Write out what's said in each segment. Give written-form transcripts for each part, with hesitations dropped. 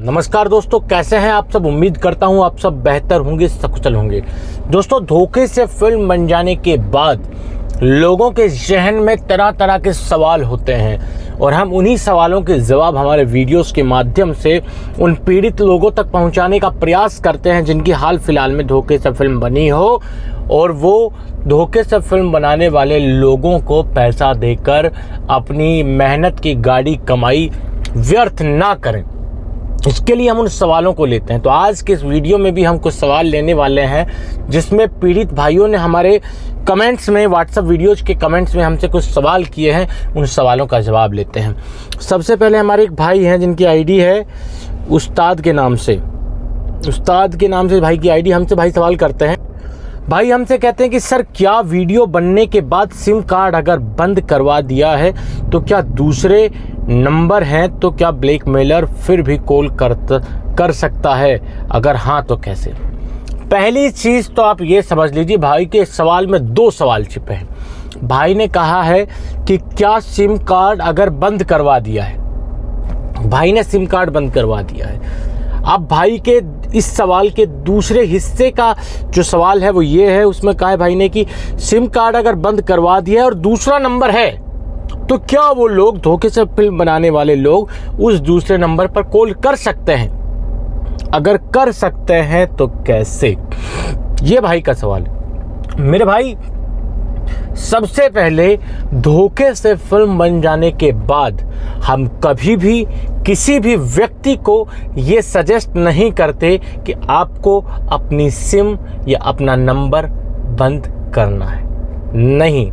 नमस्कार दोस्तों, कैसे हैं आप सब। उम्मीद करता हूं आप सब बेहतर होंगे, सकुशल होंगे। दोस्तों, धोखे से फिल्म बन जाने के बाद लोगों के जहन में तरह तरह के सवाल होते हैं और हम उन्हीं सवालों के जवाब हमारे वीडियोस के माध्यम से उन पीड़ित लोगों तक पहुंचाने का प्रयास करते हैं जिनकी हाल फिलहाल में धोखे से फिल्म बनी हो और वो धोखे से फिल्म बनाने वाले लोगों को पैसा देकर अपनी मेहनत की गाड़ी कमाई व्यर्थ ना करें। इसके लिए हम उन सवालों को लेते हैं। तो आज के इस वीडियो में भी हम कुछ सवाल लेने वाले हैं जिसमें पीड़ित भाइयों ने हमारे कमेंट्स में, व्हाट्सएप वीडियोज के कमेंट्स में हमसे कुछ सवाल किए हैं। उन सवालों का जवाब लेते हैं। सबसे पहले हमारे एक भाई हैं जिनकी आईडी है उस्ताद के नाम से। उस्ताद के नाम से भाई की आईडी हमसे भाई सवाल करते हैं। भाई हमसे कहते हैं कि सर, क्या वीडियो बनने के बाद सिम कार्ड अगर बंद करवा दिया है तो क्या दूसरे नंबर हैं तो क्या ब्लैकमेलर फिर भी कॉल कर सकता है? अगर हाँ तो कैसे? पहली चीज़ तो आप ये समझ लीजिए, भाई के सवाल में दो सवाल छिपे हैं। भाई ने कहा है कि क्या सिम कार्ड अगर बंद करवा दिया है। भाई ने सिम कार्ड बंद करवा दिया है। अब भाई के इस सवाल के दूसरे हिस्से का जो सवाल है वो ये है, उसमें कहा है भाई ने कि सिम कार्ड अगर बंद करवा दिया है और दूसरा नंबर है तो क्या वो लोग, धोखे से फिल्म बनाने वाले लोग, उस दूसरे नंबर पर कॉल कर सकते हैं? अगर कर सकते हैं तो कैसे? ये भाई का सवाल है। मेरे भाई, सबसे पहले धोखे से फिल्म बन जाने के बाद हम कभी भी किसी भी व्यक्ति को ये सजेस्ट नहीं करते कि आपको अपनी सिम या अपना नंबर बंद करना है। नहीं,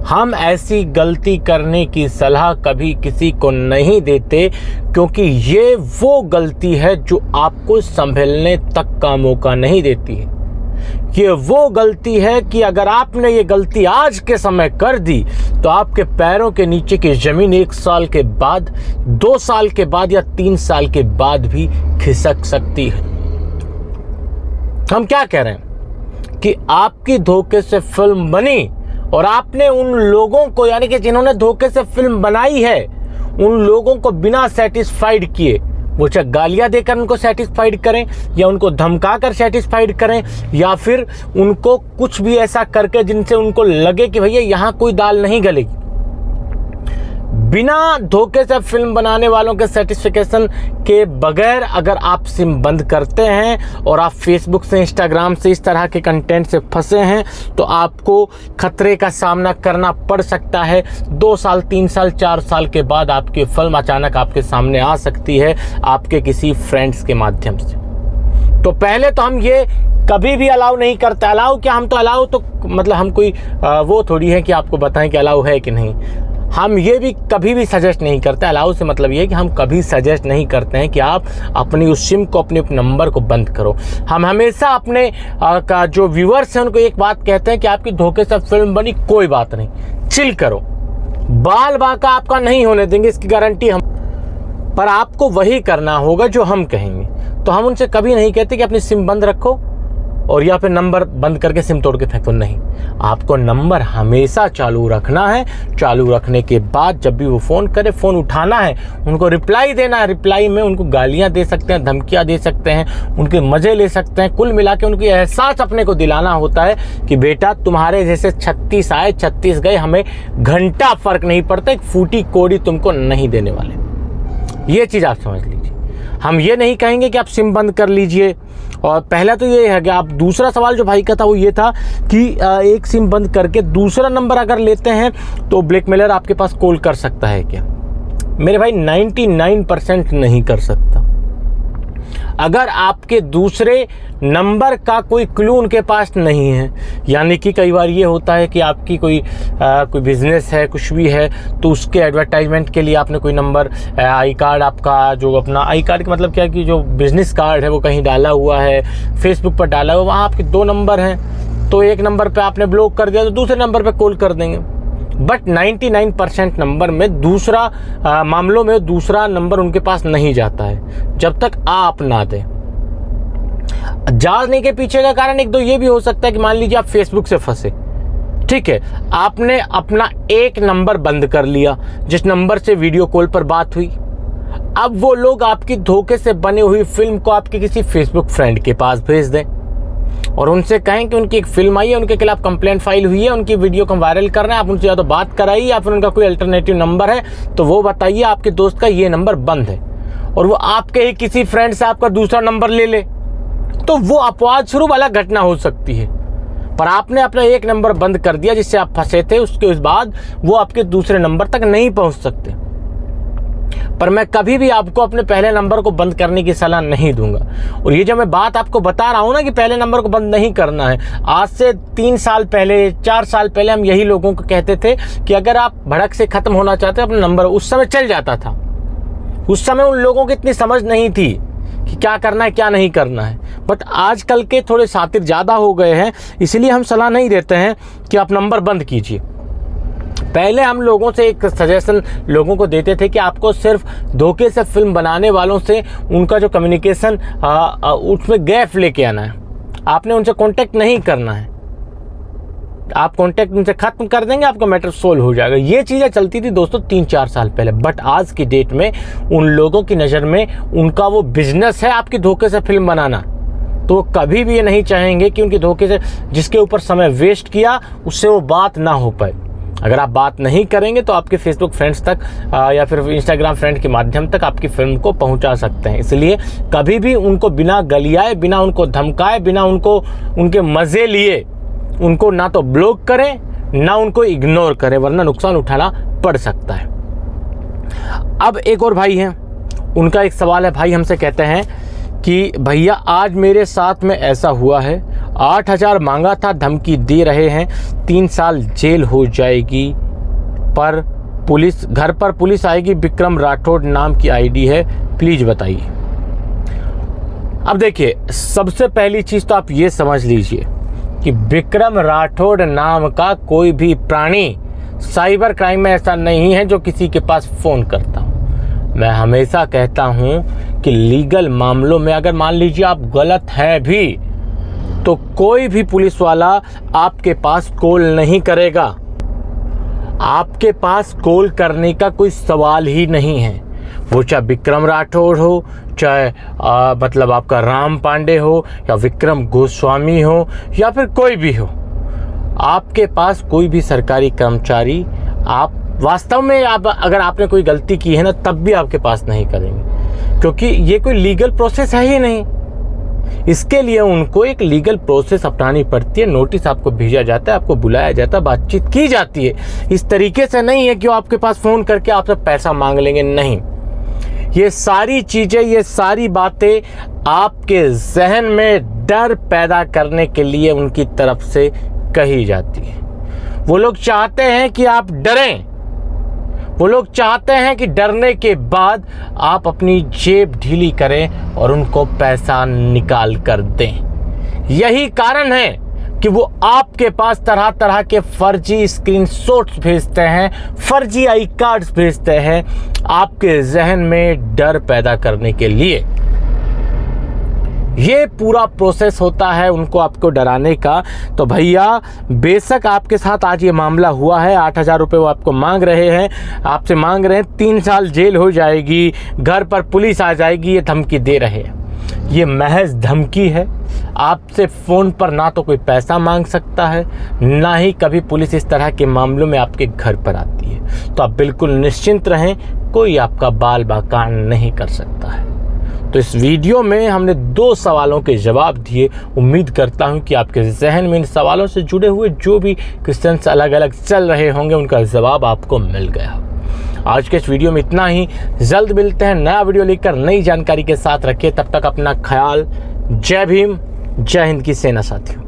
हम ऐसी गलती करने की सलाह कभी किसी को नहीं देते, क्योंकि ये वो गलती है जो आपको संभलने तक का मौका नहीं देती है। ये वो गलती है कि अगर आपने ये गलती आज के समय कर दी तो आपके पैरों के नीचे की जमीन 1 साल के बाद, 2 साल के बाद या 3 साल के बाद भी खिसक सकती है। हम क्या कह रहे हैं कि आपकी धोखे से फिल्म बनी और आपने उन लोगों को, यानी कि जिन्होंने धोखे से फिल्म बनाई है, उन लोगों को बिना सेटिस्फाइड किए, वो चाहे गालियां देकर उनको सेटिस्फाइड करें या उनको धमकाकर सेटिस्फाइड करें या फिर उनको कुछ भी ऐसा करके जिनसे उनको लगे कि भैया यहाँ कोई दाल नहीं गलेगी। बिना धोखे से फिल्म बनाने वालों के सर्टिफिकेशन के बगैर अगर आप सिम बंद करते हैं और आप फेसबुक से, इंस्टाग्राम से, इस तरह के कंटेंट से फंसे हैं तो आपको खतरे का सामना करना पड़ सकता है। 2 साल, 3 साल, 4 साल के बाद आपकी फिल्म अचानक आपके सामने आ सकती है आपके किसी फ्रेंड्स के माध्यम से। तो पहले तो हम ये कभी भी अलाउ नहीं करते। अलाउ क्या, हम तो अलाउ तो मतलब हम कोई वो थोड़ी है कि आपको बताएं कि अलाउ है कि नहीं। हम ये भी कभी भी सजेस्ट नहीं करते। अलाउ से मतलब ये है कि हम कभी सजेस्ट नहीं करते हैं कि आप अपनी उस सिम को, अपने नंबर को बंद करो। हम हमेशा अपने का जो व्यूअर्स हैं उनको एक बात कहते हैं कि आपकी धोखे से फिल्म बनी, कोई बात नहीं, चिल करो, बाल बांका आपका नहीं होने देंगे, इसकी गारंटी हम। पर आपको वही करना होगा जो हम कहेंगे। तो हम उनसे कभी नहीं कहते कि अपनी सिम बंद रखो और या फिर नंबर बंद करके सिम तोड़ के फेंको। नहीं, आपको नंबर हमेशा चालू रखना है। चालू रखने के बाद जब भी वो फ़ोन करे, फ़ोन उठाना है, उनको रिप्लाई देना है। रिप्लाई में उनको गालियां दे सकते हैं, धमकियां दे सकते हैं, उनके मज़े ले सकते हैं। कुल मिला के उनको एहसास अपने को दिलाना होता है कि बेटा, तुम्हारे जैसे 36 आए 36 गए, हमें घंटा फ़र्क नहीं पड़ता, एक फूटी कोड़ी तुमको नहीं देने वाले। ये चीज़ आप समझ लीजिए। हम ये नहीं कहेंगे कि आप सिम बंद कर लीजिए। और पहला तो ये है कि आप, दूसरा सवाल जो भाई का था वो ये था कि एक सिम बंद करके दूसरा नंबर अगर लेते हैं तो ब्लैकमेलर आपके पास कॉल कर सकता है क्या? मेरे भाई, 99% नहीं कर सकता। अगर आपके दूसरे नंबर का कोई क्लू उनके पास नहीं है, यानी कि कई बार ये होता है कि आपकी कोई बिजनेस है, कुछ भी है, तो उसके एडवर्टाइजमेंट के लिए आपने कोई नंबर, आई कार्ड आपका, जो अपना आई कार्ड का मतलब क्या है कि जो बिजनेस कार्ड है वो कहीं डाला हुआ है, फेसबुक पर डाला हुआ, वहाँ आपके 2 नंबर हैं, तो एक नंबर पे आपने ब्लॉक कर दिया तो दूसरे नंबर पे कॉल कर देंगे। बट 99% नंबर में मामलों में दूसरा नंबर उनके पास नहीं जाता है जब तक आप ना दें। जाने के पीछे का कारण एक दो ये भी हो सकता है कि मान लीजिए आप फेसबुक से फंसे, ठीक है, आपने अपना एक नंबर बंद कर लिया जिस नंबर से वीडियो कॉल पर बात हुई। अब वो लोग आपकी धोखे से बनी हुई फिल्म को आपके किसी फेसबुक फ्रेंड के पास भेज दें और उनसे कहें कि उनकी एक फिल्म आई है, उनके खिलाफ कंप्लेंट फाइल हुई है, उनकी वीडियो को वायरल कर रहे हैं, आप उनसे या तो बात कराइए या फिर उनका कोई अल्टरनेटिव नंबर है तो वो बताइए आपके दोस्त का ये नंबर बंद है, और वो आपके ही किसी फ्रेंड से आपका दूसरा नंबर ले ले, तो वो अपवाद शुरू वाला घटना हो सकती है। पर आपने अपना एक नंबर बंद कर दिया जिससे आप फंसे थे, उसके बाद वो आपके दूसरे नंबर तक नहीं पहुंच सकते। पर मैं कभी भी आपको अपने पहले नंबर को बंद करने की सलाह नहीं दूंगा। और ये जो मैं बात आपको बता रहा हूं ना कि पहले नंबर को बंद नहीं करना है, आज से 3 साल पहले 4 साल पहले हम यही लोगों को कहते थे कि अगर आप भड़क से खत्म होना चाहते हैं अपना नंबर, उस समय चल जाता था। उस समय उन लोगों की इतनी समझ नहीं थी कि क्या करना है क्या नहीं करना है। बट आजकल के थोड़े शातिर ज़्यादा हो गए हैं, इसलिए हम सलाह नहीं देते हैं कि आप नंबर बंद कीजिए। पहले हम लोगों से एक सजेशन लोगों को देते थे कि आपको सिर्फ धोखे से फिल्म बनाने वालों से उनका जो कम्युनिकेशन उसमें गैप लेके आना है, आपने उनसे कांटेक्ट नहीं करना है। आप कांटेक्ट उनसे खत्म कर देंगे, आपका मैटर सोल्व हो जाएगा। ये चीज़ें चलती थी दोस्तों 3-4 साल पहले। बट आज की डेट में उन लोगों की नज़र में उनका वो बिजनेस है आपकी धोखे से फिल्म बनाना, तो वो कभी भी ये नहीं चाहेंगे कि उनके धोखे से जिसके ऊपर समय वेस्ट किया उससे वो बात ना हो पाए। अगर आप बात नहीं करेंगे तो आपके फेसबुक फ्रेंड्स तक या फिर इंस्टाग्राम फ्रेंड के माध्यम तक आपकी फिल्म को पहुंचा सकते हैं। इसलिए कभी भी उनको बिना गलियाए, बिना उनको धमकाए, बिना उनको उनके मज़े लिए उनको ना तो ब्लॉक करें ना उनको इग्नोर करें, वरना नुकसान उठाना पड़ सकता है। अब एक और भाई हैं, उनका एक सवाल है। भाई हमसे कहते हैं कि भैया आज मेरे साथ में ऐसा हुआ है, 8,000 मांगा था, धमकी दे रहे हैं, 3 साल जेल हो जाएगी, पर पुलिस घर पर पुलिस आएगी, विक्रम राठौड़ नाम की आईडी है, प्लीज़ बताइए। अब देखिए, सबसे पहली चीज़ तो आप ये समझ लीजिए कि विक्रम राठौड़ नाम का कोई भी प्राणी साइबर क्राइम में ऐसा नहीं है जो किसी के पास फ़ोन करता हूँ। मैं हमेशा कहता हूँ कि लीगल मामलों में अगर मान लीजिए आप गलत हैं भी तो कोई भी पुलिस वाला आपके पास कॉल नहीं करेगा। आपके पास कॉल करने का कोई सवाल ही नहीं है। वो चाहे विक्रम राठौड़ हो, चाहे मतलब आपका राम पांडे हो, या विक्रम गोस्वामी हो, या फिर कोई भी हो, आपके पास कोई भी सरकारी कर्मचारी आप वास्तव में आप अगर आपने कोई गलती की है ना तब भी आपके पास नहीं करेंगे, क्योंकि ये कोई लीगल प्रोसेस है ही नहीं। इसके लिए उनको एक लीगल प्रोसेस अपनानी पड़ती है। नोटिस आपको भेजा जाता है, आपको बुलाया जाता है, बातचीत की जाती है। इस तरीके से नहीं है कि वो आपके पास फ़ोन करके आपसे पैसा मांग लेंगे, नहीं। ये सारी चीज़ें, ये सारी बातें आपके जहन में डर पैदा करने के लिए उनकी तरफ से कही जाती है। वो लोग चाहते हैं कि आप डरें, वो लोग चाहते हैं कि डरने के बाद आप अपनी जेब ढीली करें और उनको पैसा निकाल कर दें। यही कारण है कि वो आपके पास तरह तरह के फर्जी स्क्रीनशॉट्स भेजते हैं, फर्जी आई कार्ड्स भेजते हैं, आपके जहन में डर पैदा करने के लिए। ये पूरा प्रोसेस होता है उनको आपको डराने का। तो भैया बेशक आपके साथ आज ये मामला हुआ है, 8,000 रुपये वो आपको मांग रहे हैं, आपसे मांग रहे हैं, 3 साल जेल हो जाएगी, घर पर पुलिस आ जाएगी, ये धमकी दे रहे हैं। ये महज धमकी है। आपसे फ़ोन पर ना तो कोई पैसा मांग सकता है, ना ही कभी पुलिस इस तरह के मामलों में आपके घर पर आती है। तो आप बिल्कुल निश्चिंत रहें, कोई आपका बाल बाकान नहीं कर सकता है। तो इस वीडियो में हमने 2 सवालों के जवाब दिए। उम्मीद करता हूं कि आपके जहन में इन सवालों से जुड़े हुए जो भी क्वेश्चंस अलग अलग चल रहे होंगे उनका जवाब आपको मिल गया। आज के इस वीडियो में इतना ही। जल्द मिलते हैं नया वीडियो लेकर नई जानकारी के साथ। रखिए तब तक अपना ख्याल। जय भीम, जय हिंद की सेना साथियों।